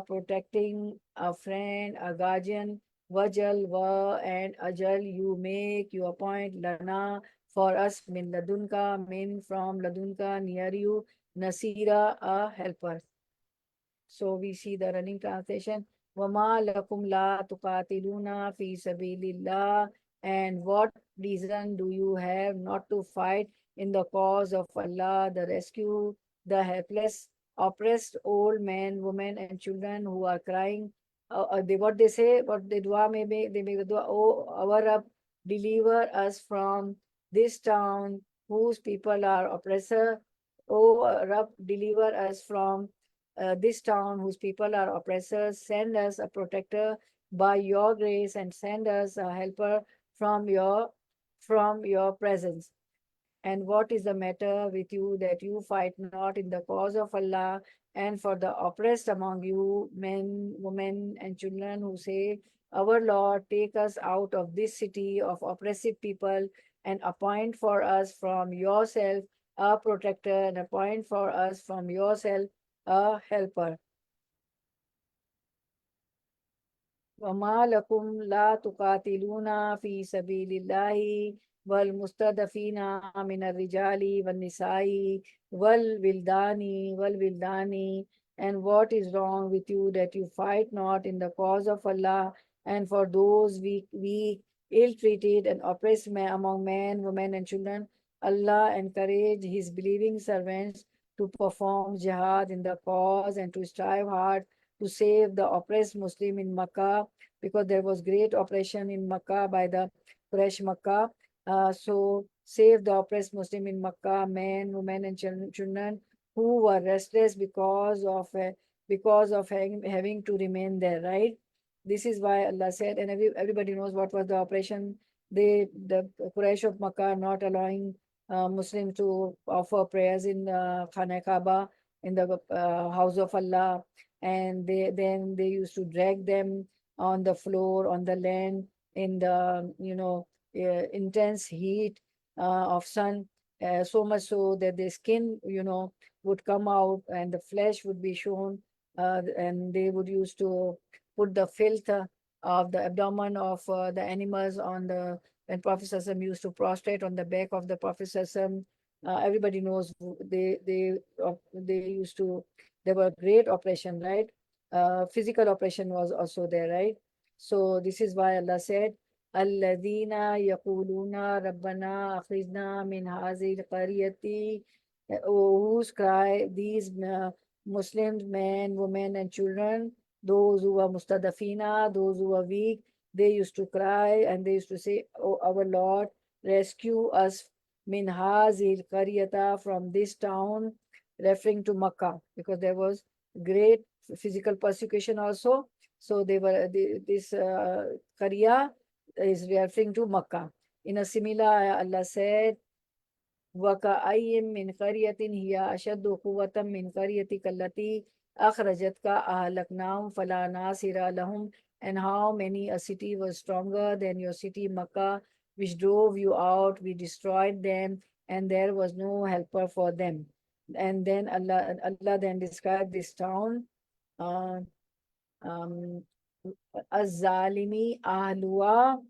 protecting, a friend, a guardian, wajal, wa and ajal, you make, you appoint, lana, for us, min ladunka, min from ladunka, near you, Nasira, a helper. So we see the running translation. Wama lakum la tuqatiluna fi sabilillah. And what reason do you have not to fight in the cause of Allah, the rescue, the helpless, oppressed old men, women, and children who are crying? What they say, what the dua may be, they make the dua, oh, our Rabb, deliver us from this town whose people are oppressor. O Rabb, deliver us from this town whose people are oppressors. Send us a protector by your grace, and send us a helper from your presence. And what is the matter with you that you fight not in the cause of Allah, and for the oppressed among you, men, women, and children who say, Our Lord, take us out of this city of oppressive people, and appoint for us from yourself a protector, and appoint for us from yourself a helper. وما لكم لا تقاتلون في سبيل الله والمستضعفين من الرجال والنساء والولدان and what is wrong with you that you fight not in the cause of Allah and for those weak, ill-treated and oppressed among men, women and children. Allah encouraged his believing servants to perform jihad in the cause and to strive hard to save the oppressed Muslim in Makkah, because there was great oppression in Makkah by the Quraysh Makkah. So save the oppressed Muslim in Makkah, men, women, and children who were restless because of having to remain there, right? This is why Allah said, and everybody knows what was the oppression. The Quraysh of Makkah not allowing Muslims to offer prayers in Khana Kaaba, in the house of Allah, and they used to drag them on the floor, on the land, in the intense heat of sun, so much so that the skin would come out and the flesh would be shown, and they would used to put the filth of the abdomen of the animals on the when Prophet Sallam used to prostrate on the back of the Prophet Sallam. Everybody knows they used to, there were great oppression, right? Physical oppression was also there, right? So this is why Allah said, الذين يقولون ربنا أخرجنا من هذه القرية, whose cry, these Muslims, men, women and children, those who were mustadafina, those who were weak, they used to cry and they used to say, oh our Lord, rescue us min hazil qaryata, from this town, referring to Makkah, because there was great physical persecution also. So this Qarya is referring to Makkah. In a similar ayah, Allah said, وَكَأَيٍّ مِّنْ قَرْيَةٍ هِيَ أَشَدُّ قُوَّةً مِّنْ قَرْيَتِكَ الَّتِي أَخْرَجَتْكَ أَهْلَكْنَاهُمْ فَلَا نَاصِرَ لَهُمْ. And how many a city was stronger than your city Makkah, which drove you out, we destroyed them, and there was no helper for them. And then Allah then described this town, uh, um, Az-Zalimi Ahlua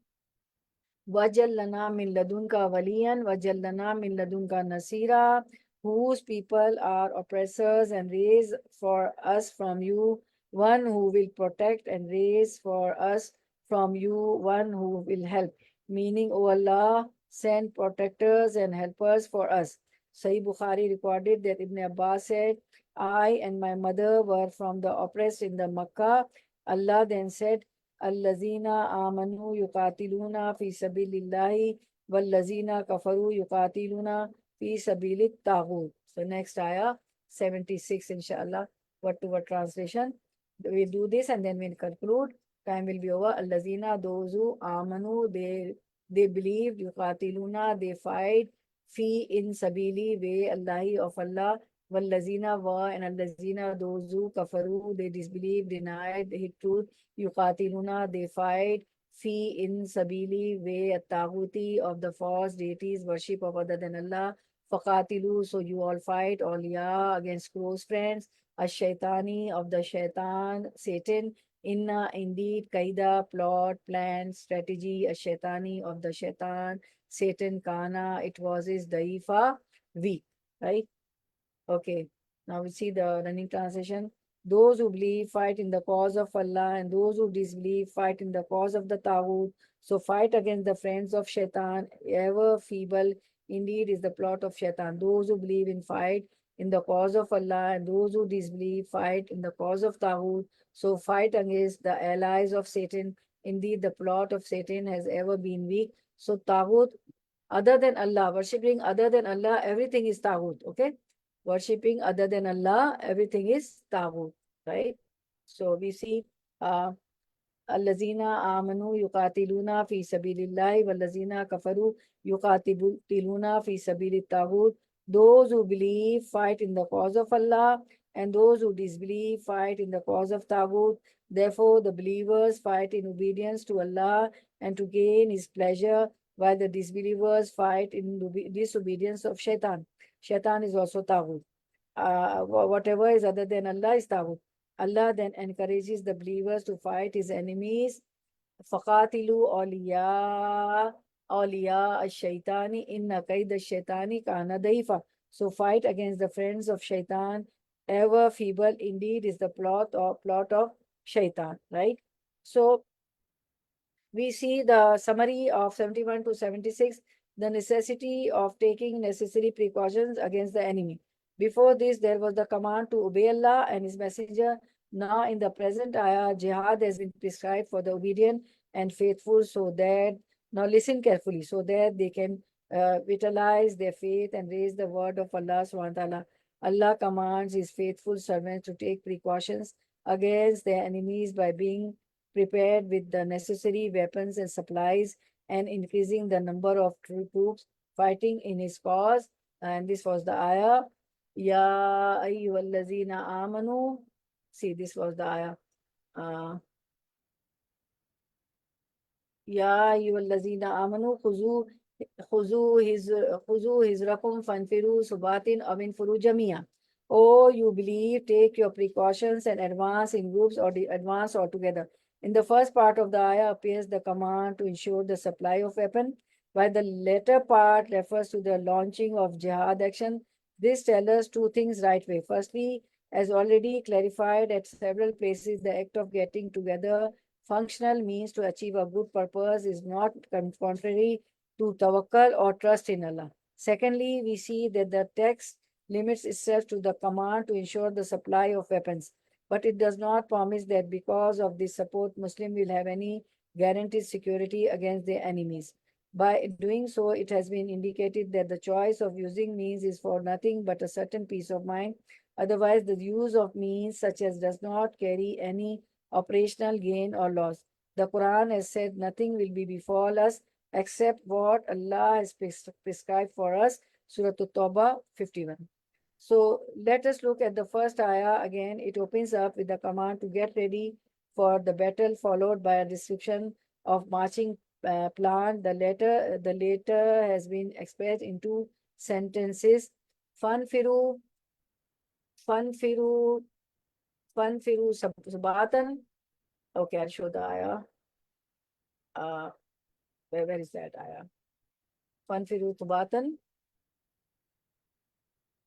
Wajallana min ladunka waliyan, Wajallana min ladunka nasira, whose people are oppressors, and raise for us from you one who will protect, and raise for us from you one who will help. Meaning, O Allah, send protectors and helpers for us. Sahih Bukhari recorded that Ibn Abbas said, I and my mother were from the oppressed in the Makkah. Allah then said, Allazina amanu yuqatiluna fi sabilillahi wallazina kafaru yuqatiluna fi sabilit taghut. So next ayah, 76 inshallah, word to word translation. We'll do this and then we'll conclude. Time will be over. Allazina, those who amanu, they believed, yuqatiluna, they fight, fi in sabili, way Allahi of Allah, wallazina wa, and allazina, those who kafaru, they disbelieved, denied, hid truth, yuqatiluna, they fight, fi in sabili, way at-taghuti, of the false deities, worship of other than Allah, faqatilu, so you all fight, awliya, against close friends, ash-shaytani, of the shaitan, Satan, inna, indeed, kaida, plot, plan, strategy, ash-shaytani, of the shaitan, Satan, kana, it was his daifa, weak, right? Okay, now we see the running translation. Those who believe fight in the cause of Allah, and those who disbelieve fight in the cause of the Taghut. So fight against the friends of Shaitan, ever feeble. Indeed is the plot of Shaitan. Those who believe in fight in the cause of Allah, and those who disbelieve fight in the cause of Taghut. So fight against the allies of Satan. Indeed, the plot of Satan has ever been weak. So Taghut, other than Allah, worshipping other than Allah, everything is Taghut, okay? Worshipping other than Allah, everything is Taghut, right? So we see Allazina amanu yuqatiluna fi sabilillahi wallazina kafaru yuqatiluna fi sabilit taghut. Those who believe fight in the cause of Allah, and those who disbelieve fight in the cause of Taghut. Therefore, the believers fight in obedience to Allah and to gain His pleasure, while the disbelievers fight in disobedience of shaitan. Shaitan is also Taghut. Whatever is other than Allah is Taghut. Allah then encourages the believers to fight his enemies. فَقَاتِلُوا أَوْلِيَاءَ الشَّيْطَانِ إِنَّ كَيْدَ الشَّيْطَانِ كَانَ ضَعِيفًا. So fight against the friends of shaitan. Ever feeble indeed is the plot of shaitan, right? So we see the summary of 71 to 76, the necessity of taking necessary precautions against the enemy. Before this, there was the command to obey Allah and His Messenger. Now, in the present ayah, jihad has been prescribed for the obedient and faithful, so that, now listen carefully, so that they can vitalize their faith and raise the word of Allah subhanahu wa ta'ala. Allah commands His faithful servants to take precautions against their enemies by being prepared with the necessary weapons and supplies and increasing the number of troops fighting in his cause. And this was the ayah. Ya ayyuhallazina amanu. See, this was the ayah. Ya ayyuhallazina amanu khuzu hizrakum fanfiru subatin amin furu jamia. Oh, you believe, take your precautions and advance in groups or advance altogether. In the first part of the ayah appears the command to ensure the supply of weapon, while the later part refers to the launching of jihad action. This tells us two things right way. Firstly, as already clarified at several places, the act of getting together functional means to achieve a good purpose is not contrary to tawakkul or trust in Allah. Secondly, we see that the text limits itself to the command to ensure the supply of weapons, but it does not promise that because of this support, Muslim will have any guaranteed security against their enemies. By doing so, it has been indicated that the choice of using means is for nothing but a certain peace of mind. Otherwise, the use of means such as does not carry any operational gain or loss. The Quran has said nothing will befall us except what Allah has prescribed for us. Surah At-Tawbah 51. So let us look at the first ayah again. It opens up with the command to get ready for the battle, followed by a description of marching plan. The later has been expressed in two sentences. Fanfiru, fanfiru, fanfiru sabatan. Okay, I'll show the ayah. Where is that ayah? Fanfiru sabatan.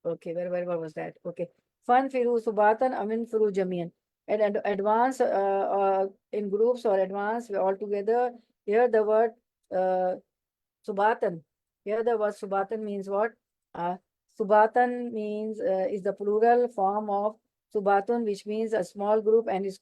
Okay, where was that? Okay. Fanfiru subatan amin firu jamian. And advance in groups or advance all together. Here the word subatan. Here the word subatan means what? Subatan means is the plural form of subatun, which means a small group and is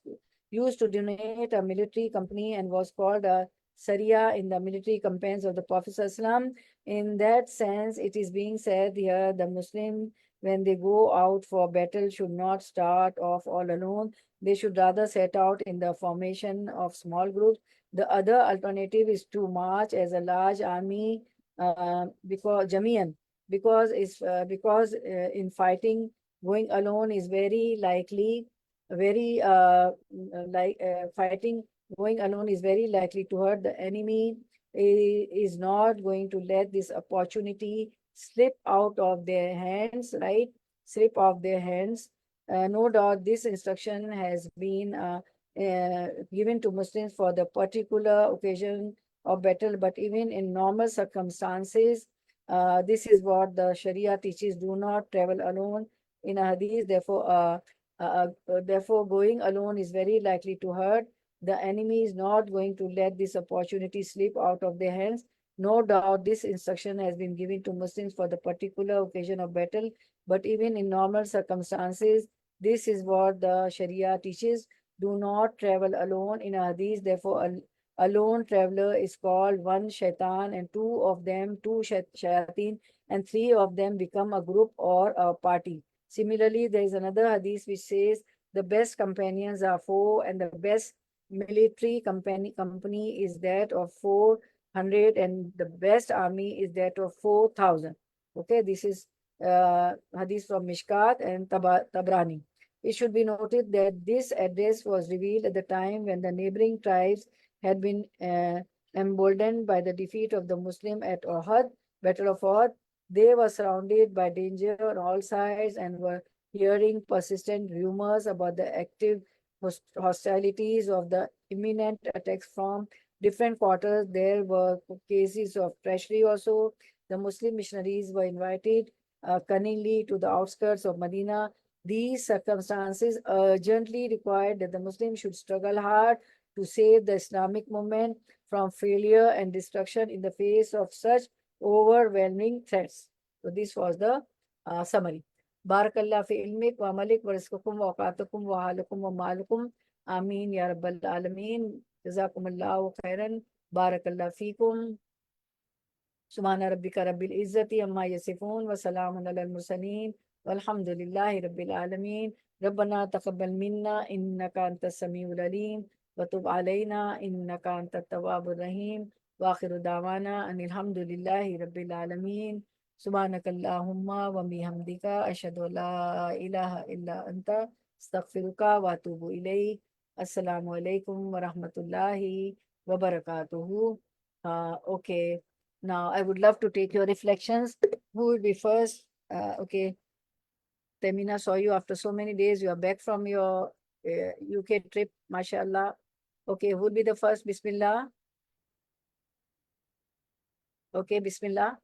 used to denote a military company and was called a Sariya in the military campaigns of the Prophet ﷺ. In that sense, it is being said here, the Muslim, when they go out for battle, should not start off all alone. They should rather set out in the formation of small groups. The other alternative is to march as a large army because Jamian, because in fighting, going alone is very likely, fighting going alone is very likely to hurt the enemy. Is not going to let this opportunity slip out of their hands, right? Slip off their hands. No doubt this instruction has been given to Muslims for the particular occasion of battle, but even in normal circumstances, this is what the Sharia teaches: do not travel alone. In a hadith, therefore, going alone is very likely to hurt. The enemy is not going to let this opportunity slip out of their hands. No doubt this instruction has been given to Muslims for the particular occasion of battle, but even in normal circumstances, this is what the Sharia teaches. Do not travel alone. In a hadith, therefore, a lone traveler is called one shaitan, and two shayateen, and three of them become a group or a party. Similarly, there is another hadith which says the best companions are four, and the best military company is that of 400, and the best army is that of 4,000. Okay, this is hadith from Mishkat and Tabrani. It should be noted that this address was revealed at the time when the neighboring tribes had been Emboldened by the defeat of the Muslim at Uhud, Battle of Uhud, they were surrounded by danger on all sides and were hearing persistent rumors about the active hostilities of the imminent attacks from different quarters. There were cases of treachery also. The Muslim missionaries were invited cunningly to the outskirts of Medina. These circumstances urgently required that the Muslims should struggle hard to save the Islamic movement from failure and destruction in the face of such overwhelming threats. So this was the summary. Barakallah fi ilmik wa malik wa rizqukum wa awqatukum wa halukum wa malukum. Ameen ya rabbal alameen. Jazakumullahu khairan. Barakallah fikum. Subhana rabbika rabbil izzati amma yasifun wa salamun alal mursalin. والحمد لله رب العالمين ربنا تقبل منا إنك أنت السميع العليم وتب علينا إنك أنت التواب الرحيم وآخر دعوانا أن الحمد لله رب العالمين سبحانك اللهم وبحمدك أشهد أن لا إله إلا أنت أستغفرك وأتوب إليك السلام عليكم ورحمة الله وبركاته. Okay, now I would love to take your reflections. Who will be first? Okay. Temina saw you after so many days. You are back from your UK trip, mashallah. Okay, who will be the first? Bismillah. Okay, Bismillah.